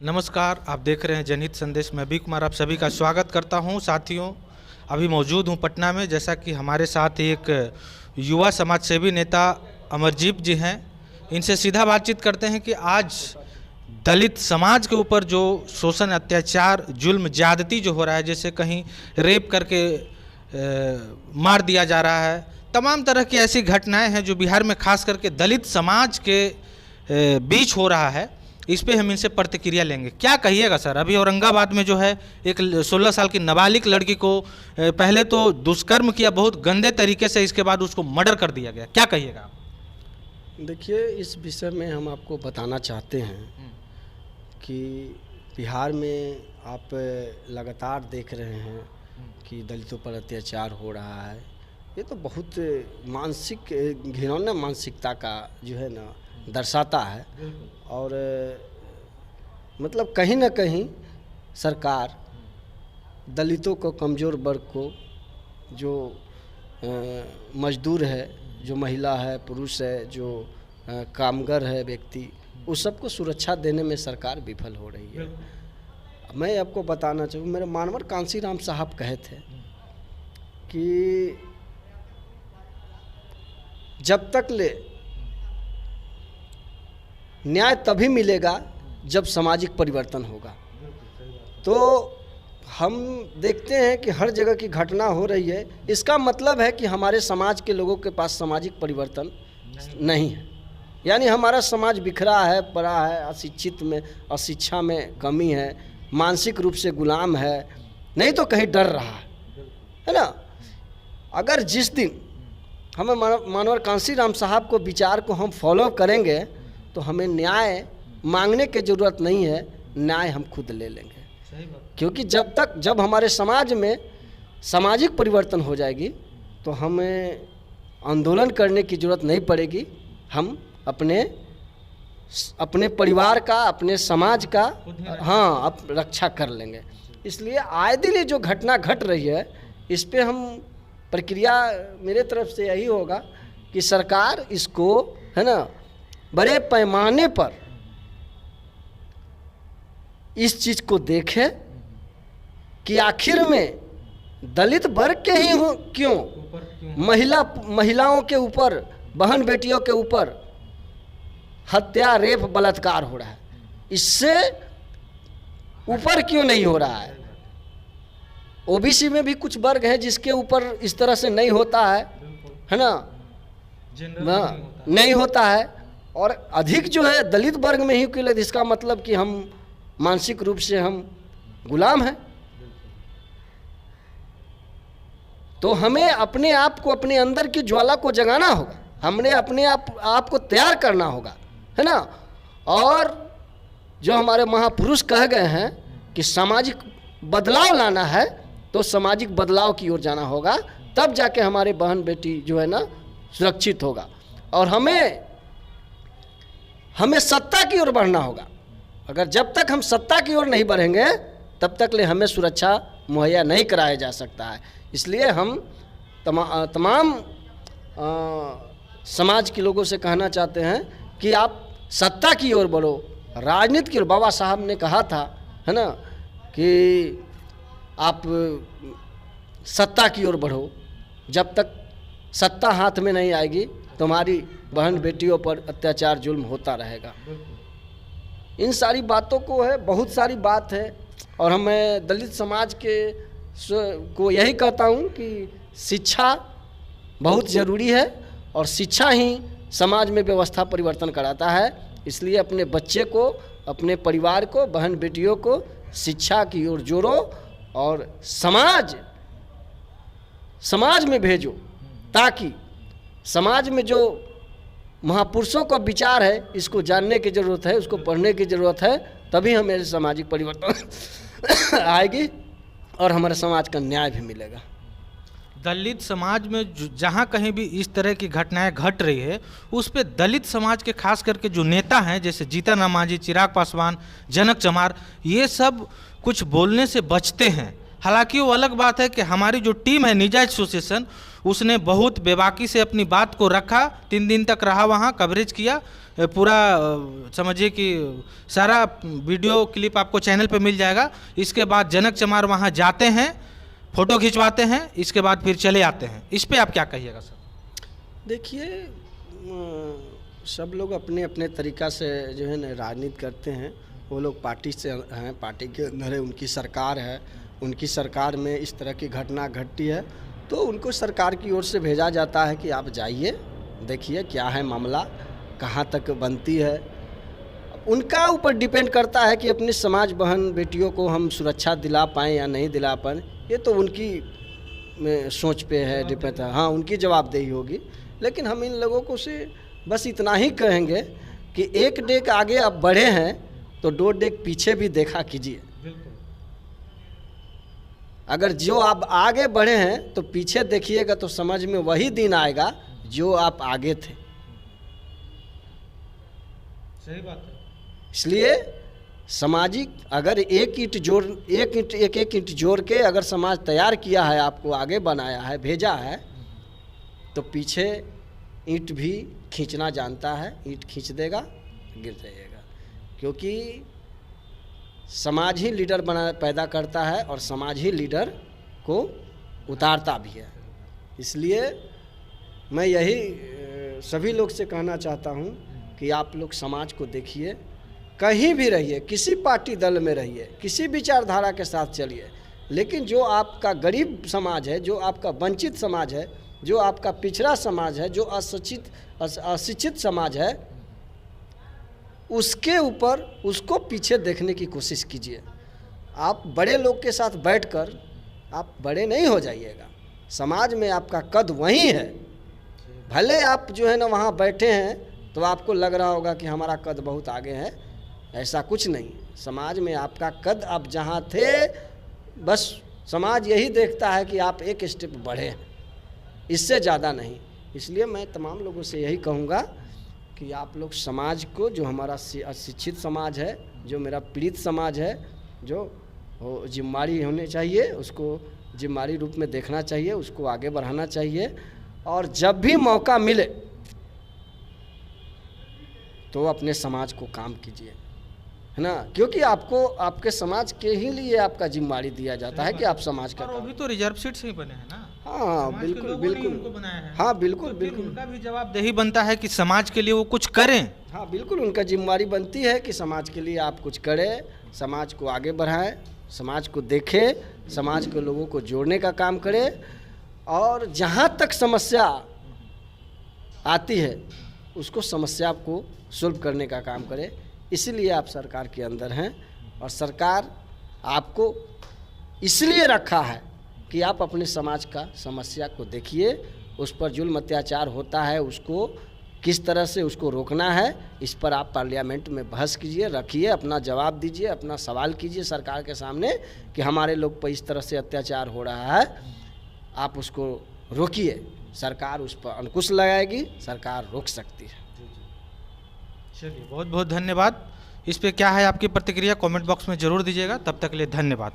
नमस्कार, आप देख रहे हैं जनहित संदेश। मैं बी कुमार आप सभी का स्वागत करता हूं। साथियों, अभी मौजूद हूं पटना में। जैसा कि हमारे साथ एक युवा समाज सेवी नेता अमरजीत जी हैं, इनसे सीधा बातचीत करते हैं कि आज दलित समाज के ऊपर जो शोषण, अत्याचार, जुल्म, ज्यादती जो हो रहा है, जैसे कहीं रेप करके मार दिया जा रहा है, तमाम तरह की ऐसी घटनाएं हैं जो बिहार में खास करके दलित समाज के बीच हो रहा है। इस पे हम इनसे प्रतिक्रिया लेंगे। क्या कहिएगा सर? अभी औरंगाबाद में जो है एक 16 साल की नाबालिग लड़की को पहले तो दुष्कर्म किया बहुत गंदे तरीके से, इसके बाद उसको मर्डर कर दिया गया। क्या कहिएगा आप? देखिए, इस विषय में हम आपको बताना चाहते हैं कि बिहार में आप लगातार देख रहे हैं कि दलितों पर अत्याचार हो रहा है। ये तो बहुत मानसिक घिनौना मानसिकता का जो है ना दर्शाता है। और मतलब कहीं ना कहीं सरकार दलितों को, कमज़ोर वर्ग को, जो मजदूर है, जो महिला है, पुरुष है, जो कामगर है व्यक्ति, उस सबको सुरक्षा देने में सरकार विफल हो रही है। मैं आपको बताना चाहूँ, मेरे मानवर कांसीराम साहब कहे थे कि जब तक ले न्याय तभी मिलेगा जब सामाजिक परिवर्तन होगा। तो हम देखते हैं कि हर जगह की घटना हो रही है। इसका मतलब है कि हमारे समाज के लोगों के पास सामाजिक परिवर्तन नहीं है। यानी हमारा समाज बिखरा है, पड़ा है, अशिक्षित में, अशिक्षा में कमी है, मानसिक रूप से गुलाम है, नहीं तो कहीं डर रहा है ना। अगर जिस दिन हमें मानवर कांसीराम साहब को विचार को हम फॉलो करेंगे तो हमें न्याय मांगने की ज़रूरत नहीं है, न्याय हम खुद ले लेंगे। क्योंकि जब हमारे समाज में सामाजिक परिवर्तन हो जाएगी तो हमें आंदोलन करने की ज़रूरत नहीं पड़ेगी। हम अपने परिवार का, अपने समाज का रक्षा कर लेंगे। इसलिए आए दिन ये जो घटना घट रही है, इस पे हम प्रक्रिया मेरे तरफ से यही होगा कि सरकार इसको है ना बड़े पैमाने पर इस चीज़ को देखे कि आखिर में दलित वर्ग के ही हो क्यों, महिलाओं के ऊपर, बहन बेटियों के ऊपर हत्या, रेप, बलात्कार हो रहा है। इससे ऊपर क्यों नहीं हो रहा है? ओबीसी में भी कुछ वर्ग हैं जिसके ऊपर इस तरह से नहीं होता है ना, नहीं होता है। और अधिक जो है दलित वर्ग में ही क्यों? इसका मतलब कि हम मानसिक रूप से हम गुलाम हैं। तो हमें अपने आप को, अपने अंदर की ज्वाला को जगाना होगा। हमने अपने आप को तैयार करना होगा, है ना। और जो हमारे महापुरुष कह गए हैं कि सामाजिक बदलाव लाना है, तो सामाजिक बदलाव की ओर जाना होगा। तब जाके हमारे बहन बेटी जो है ना सुरक्षित होगा। और हमें सत्ता की ओर बढ़ना होगा। अगर जब तक हम सत्ता की ओर नहीं बढ़ेंगे तब तक ले हमें सुरक्षा मुहैया नहीं कराया जा सकता है। इसलिए हम तमाम समाज के लोगों से कहना चाहते हैं कि आप सत्ता की ओर बढ़ो, राजनीति की ओर। बाबा साहब ने कहा था, है ना, कि आप सत्ता की ओर बढ़ो। जब तक सत्ता हाथ में नहीं आएगी तुम्हारी बहन बेटियों पर अत्याचार, जुल्म होता रहेगा। इन सारी बातों को है, बहुत सारी बात है। और मैं दलित समाज को यही कहता हूँ कि शिक्षा बहुत ज़रूरी है और शिक्षा ही समाज में व्यवस्था परिवर्तन कराता है। इसलिए अपने बच्चे को, अपने परिवार को, बहन बेटियों को शिक्षा की ओर जोड़ो और समाज में भेजो, ताकि समाज में जो महापुरुषों का विचार है, इसको जानने की ज़रूरत है, उसको पढ़ने की ज़रूरत है। तभी हमें सामाजिक परिवर्तन आएगी और हमारे समाज का न्याय भी मिलेगा। दलित समाज में जहाँ कहीं भी इस तरह की घटनाएं घट रही है, उस पे दलित समाज के खास करके जो नेता हैं, जैसे जीतन राम मांझी, चिराग पासवान, जनक चमार, ये सब कुछ बोलने से बचते हैं। हालांकि वो अलग बात है कि हमारी जो टीम है निजा एसोसिएशन, उसने बहुत बेबाकी से अपनी बात को रखा, 3 दिन तक रहा वहाँ, कवरेज किया पूरा। समझिए कि सारा वीडियो क्लिप आपको चैनल पे मिल जाएगा। इसके बाद जनक चमार वहाँ जाते हैं, फ़ोटो खिंचवाते हैं, इसके बाद फिर चले आते हैं। इस पे आप क्या कहिएगा सर? देखिए, सब लोग अपने अपने तरीक़ा से जो है ना राजनीति करते हैं। वो लोग पार्टी से हैं, पार्टी के अंदर है, उनकी सरकार है, उनकी सरकार में इस तरह की घटना घटती है तो उनको सरकार की ओर से भेजा जाता है कि आप जाइए, देखिए क्या है मामला, कहाँ तक बनती है। उनका ऊपर डिपेंड करता है कि अपनी समाज बहन बेटियों को हम सुरक्षा दिला पाएँ या नहीं दिला पाएँ, ये तो उनकी सोच पे है, डिपेंड है। हाँ, उनकी जवाबदेही होगी। लेकिन हम इन लोगों को से बस इतना ही कहेंगे कि एक डेग आगे आप बढ़े हैं तो 2 डेग पीछे भी देखा कीजिए। अगर जो आप आगे बढ़े हैं तो पीछे देखिएगा तो समझ में वही दिन आएगा जो आप आगे थे। सही बात है। इसलिए सामाजिक अगर एक ईंट जोड़ के अगर समाज तैयार किया है, आपको आगे बनाया है, भेजा है, तो पीछे ईंट भी खींचना जानता है, ईंट खींच देगा, गिर जाइएगा। क्योंकि समाज ही लीडर पैदा करता है और समाज ही लीडर को उतारता भी है। इसलिए मैं यही सभी लोग से कहना चाहता हूँ कि आप लोग समाज को देखिए, कहीं भी रहिए, किसी पार्टी दल में रहिए, किसी विचारधारा के साथ चलिए, लेकिन जो आपका गरीब समाज है, जो आपका वंचित समाज है, जो आपका पिछड़ा समाज है, जो अशिक्षित समाज है, उसके ऊपर उसको पीछे देखने की कोशिश कीजिए। आप बड़े लोग के साथ बैठकर आप बड़े नहीं हो जाइएगा। समाज में आपका कद वहीं है। भले आप जो है ना वहाँ बैठे हैं तो आपको लग रहा होगा कि हमारा कद बहुत आगे है, ऐसा कुछ नहीं। समाज में आपका कद आप जहाँ थे, बस समाज यही देखता है कि आप एक स्टेप बढ़े हैं, इससे ज़्यादा नहीं। इसलिए मैं तमाम लोगों से यही कहूँगा कि आप लोग समाज को, जो हमारा अशिक्षित समाज है, जो मेरा पीड़ित समाज है, जो जिम्मेदारी होनी चाहिए, उसको जिम्मेदारी रूप में देखना चाहिए, उसको आगे बढ़ाना चाहिए। और जब भी मौका मिले तो अपने समाज को काम कीजिए, है ना। क्योंकि आपको आपके समाज के ही लिए आपका जिम्मेदारी दिया जाता है कि आप समाज का। और वो भी तो रिजर्व सीट से ही बने हैं ना। हाँ बिल्कुल बिल्कुल। हाँ बिल्कुल बिल्कुल। उनका भी जवाबदेही बनता है कि समाज के लिए वो कुछ करें। हाँ बिल्कुल, उनका जिम्मेदारी बनती है कि समाज के लिए आप कुछ करें, समाज को आगे बढ़ाएं, समाज को देखें, समाज के लोगों को जोड़ने का काम करें। और जहाँ तक समस्या आती है उसको समस्या को सुलभ करने का काम करें। इसीलिए आप सरकार के अंदर हैं और सरकार आपको इसलिए रखा है कि आप अपने समाज का समस्या को देखिए, उस पर जुल्म अत्याचार होता है, उसको किस तरह से उसको रोकना है, इस पर आप पार्लियामेंट में बहस कीजिए, रखिए, अपना जवाब दीजिए, अपना सवाल कीजिए सरकार के सामने कि हमारे लोग पर इस तरह से अत्याचार हो रहा है, आप उसको रोकिए। सरकार उस पर अंकुश लगाएगी, सरकार रोक सकती है। चलिए, बहुत बहुत धन्यवाद। इस पे क्या है आपकी प्रतिक्रिया, कमेंट बॉक्स में ज़रूर दीजिएगा। तब तक के लिए धन्यवाद।